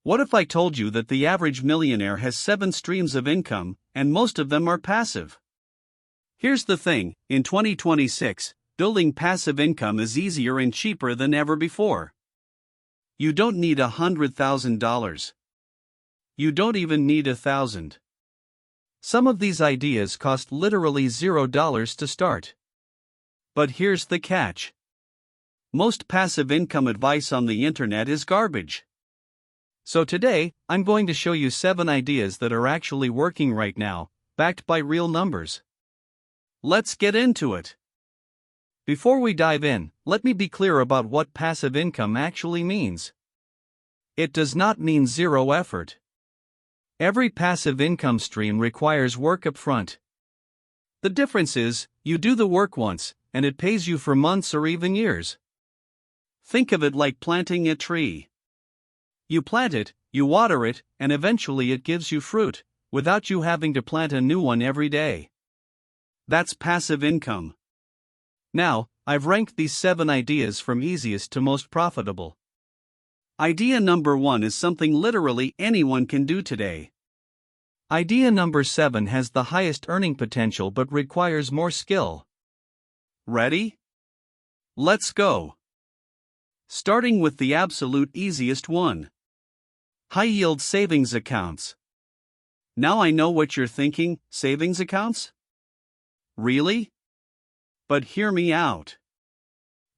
What if I told you that the average millionaire has 7 streams of income, and most of them are passive? Here's the thing, in 2026, building passive income is easier and cheaper than ever before. You don't need $100,000. You don't even need 1,000. Some of these ideas cost literally $0 to start. But here's the catch. Most passive income advice on the internet is garbage. So today, I'm going to show you 7 ideas that are actually working right now, backed by real numbers. Let's get into it. Before we dive in, let me be clear about what passive income actually means. It does not mean zero effort. Every passive income stream requires work up front. The difference is, you do the work once, and it pays you for months or even years. Think of it like planting a tree. You plant it, you water it, and eventually it gives you fruit, without you having to plant a new one every day. That's passive income. Now, I've ranked these 7 ideas from easiest to most profitable. Idea number 1 is something literally anyone can do today. Idea number 7 has the highest earning potential but requires more skill. Ready? Let's go. Starting with the absolute easiest one. High-yield savings accounts. Now I know what you're thinking, savings accounts? Really? But hear me out.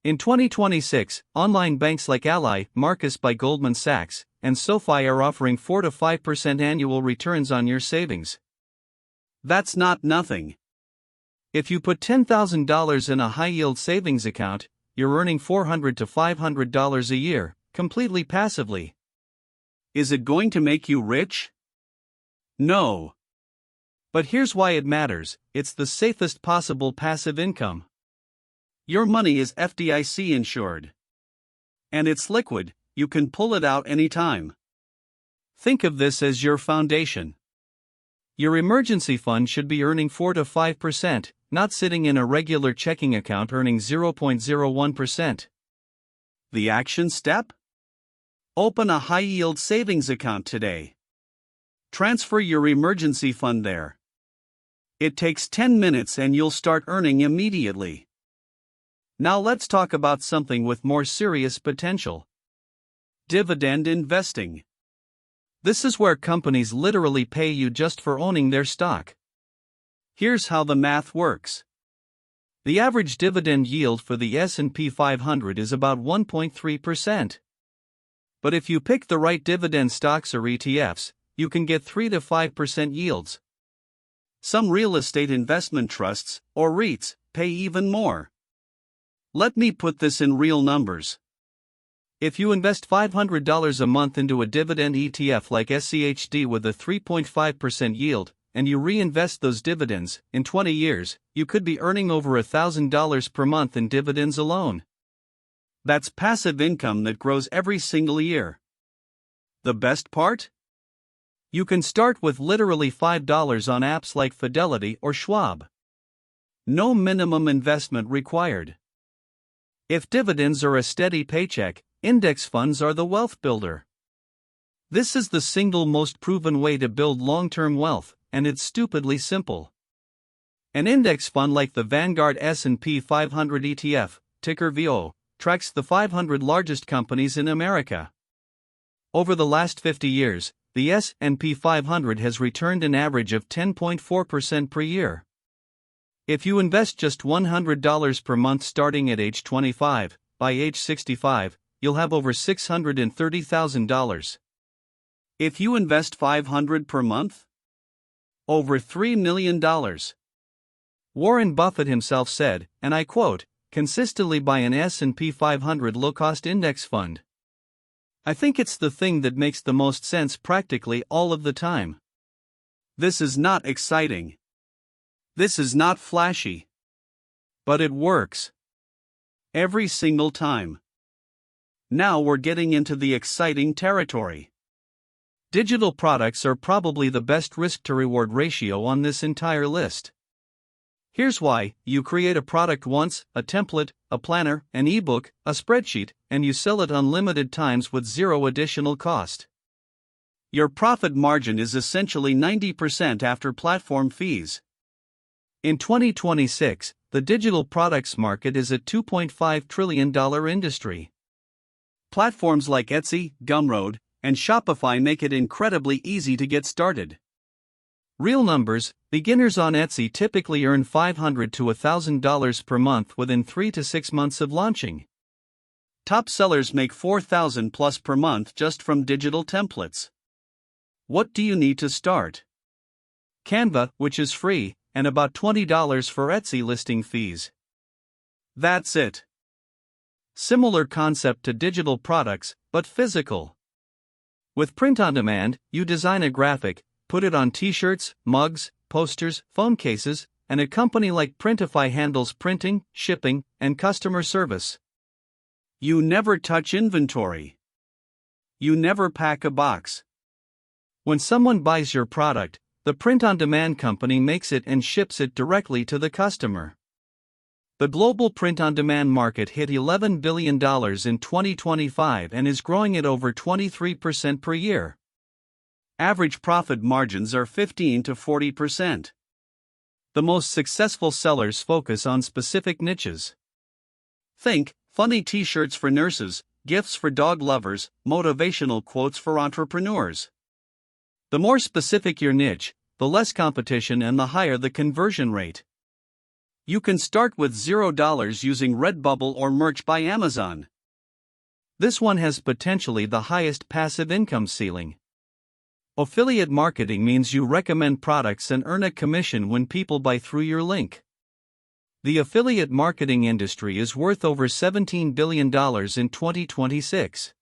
In 2026, online banks like Ally, Marcus by Goldman Sachs, and SoFi are offering 4 to 5% annual returns on your savings. That's not nothing. If you put $10,000 in a high-yield savings account, you're earning $400 to $500 a year, completely passively. Is it going to make you rich? No. But here's why it matters, it's the safest possible passive income. Your money is FDIC insured. And it's liquid, you can pull it out anytime. Think of this as your foundation. Your emergency fund should be earning 4 to 5%, not sitting in a regular checking account earning 0.01%. The action step? Open a high-yield savings account today. Transfer your emergency fund there. It takes 10 minutes and you'll start earning immediately. Now let's talk about something with more serious potential. Dividend investing. This is where companies literally pay you just for owning their stock. Here's how the math works. The average dividend yield for the S&P 500 is about 1.3%. But if you pick the right dividend stocks or ETFs, you can get 3 to 5% yields. Some real estate investment trusts, or REITs, pay even more. Let me put this in real numbers. If you invest $500 a month into a dividend ETF like SCHD with a 3.5% yield, and you reinvest those dividends, in 20 years, you could be earning over $1,000 per month in dividends alone. That's passive income that grows every single year. The best part? You can start with literally $5 on apps like Fidelity or Schwab. No minimum investment required. If dividends are a steady paycheck, index funds are the wealth builder. This is the single most proven way to build long-term wealth, and it's stupidly simple. An index fund like the Vanguard S&P 500 ETF, ticker VO, tracks the 500 largest companies in America. Over the last 50 years, the S&P 500 has returned an average of 10.4% per year. If you invest just $100 per month starting at age 25, by age 65, you'll have over $630,000. If you invest $500 per month? Over $3 million. Warren Buffett himself said, and I quote, "Consistently buy an S&P 500 low-cost index fund." I think it's the thing that makes the most sense practically all of the time. This is not exciting. This is not flashy. But it works. Every single time. Now we're getting into the exciting territory. Digital products are probably the best risk-to-reward ratio on this entire list. Here's why: you create a product once, a template, a planner, an ebook, a spreadsheet, and you sell it unlimited times with zero additional cost. Your profit margin is essentially 90% after platform fees. In 2026, the digital products market is a $2.5 trillion industry. Platforms like Etsy, Gumroad, and Shopify make it incredibly easy to get started. Real numbers: beginners on Etsy typically earn $500 to $1,000 per month within 3 to 6 months of launching. Top sellers make $4,000 plus per month just from digital templates. What do you need to start? Canva, which is free, and about $20 for Etsy listing fees. That's it. Similar concept to digital products, but physical. With print on demand, you design a graphic, put it on t-shirts, mugs, posters, phone cases, and a company like Printify handles printing, shipping, and customer service. You never touch inventory. You never pack a box. When someone buys your product, the print-on-demand company makes it and ships it directly to the customer. The global print-on-demand market hit $11 billion in 2025 and is growing at over 23% per year. Average profit margins are 15 to 40%. The most successful sellers focus on specific niches. Think funny t-shirts for nurses, gifts for dog lovers, motivational quotes for entrepreneurs. The more specific your niche, the less competition and the higher the conversion rate. You can start with $0 using Redbubble or Merch by Amazon. This one has potentially the highest passive income ceiling. Affiliate marketing means you recommend products and earn a commission when people buy through your link. The affiliate marketing industry is worth over $17 billion in 2026.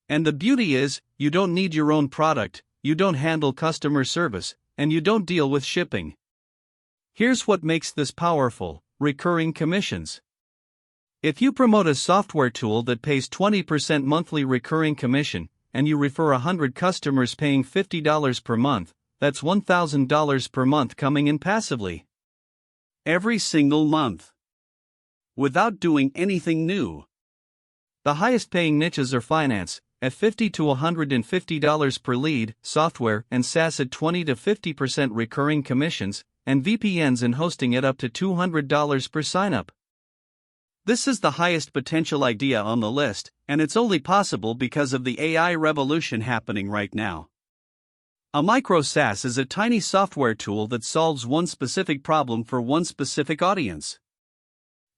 And the beauty is, you don't need your own product, you don't handle customer service, and you don't deal with shipping. Here's what makes this powerful: recurring commissions. If you promote a software tool that pays 20% monthly recurring commission, and you refer 100 customers paying $50 per month, that's $1,000 per month coming in passively. Every single month. Without doing anything new. The highest paying niches are finance, at $50 to $150 per lead, software and SaaS at 20 to 50% recurring commissions, and VPNs and hosting at up to $200 per signup. This is the highest potential idea on the list, and it's only possible because of the AI revolution happening right now. A micro SaaS is a tiny software tool that solves one specific problem for one specific audience.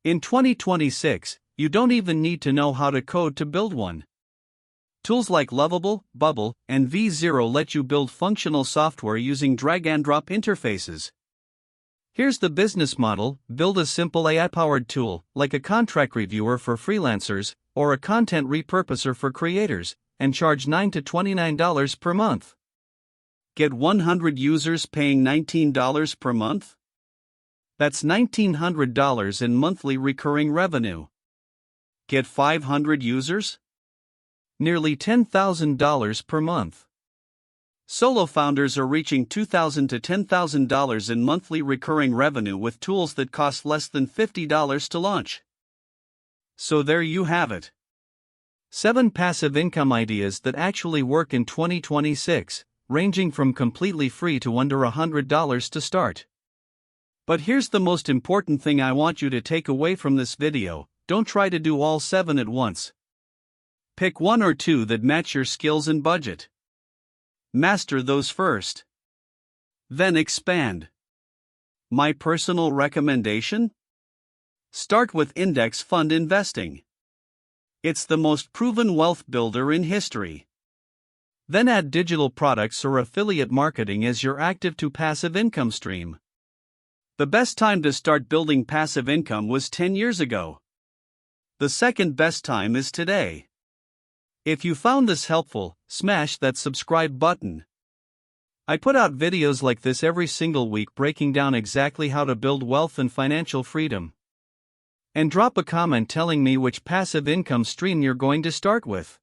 In 2026, you don't even need to know how to code to build one. Tools like Lovable, Bubble, and V0 let you build functional software using drag-and-drop interfaces. Here's the business model: build a simple AI-powered tool, like a contract reviewer for freelancers, or a content repurposer for creators, and charge $9 to $29 per month. Get 100 users paying $19 per month? That's $1,900 in monthly recurring revenue. Get 500 users? Nearly $10,000 per month. Solo founders are reaching $2,000 to $10,000 in monthly recurring revenue with tools that cost less than $50 to launch. So there you have it. 7 passive income ideas that actually work in 2026, ranging from completely free to under $100 to start. But here's the most important thing I want you to take away from this video: don't try to do all 7 at once. Pick 1 or 2 that match your skills and budget. Master those first. Then expand. My personal recommendation? Start with index fund investing. It's the most proven wealth builder in history. Then add digital products or affiliate marketing as your active to passive income stream. The best time to start building passive income was 10 years ago. The second best time is today. If you found this helpful, smash that subscribe button. I put out videos like this every single week breaking down exactly how to build wealth and financial freedom. And drop a comment telling me which passive income stream you're going to start with.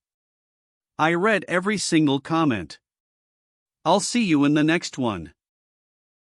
I read every single comment. I'll see you in the next one.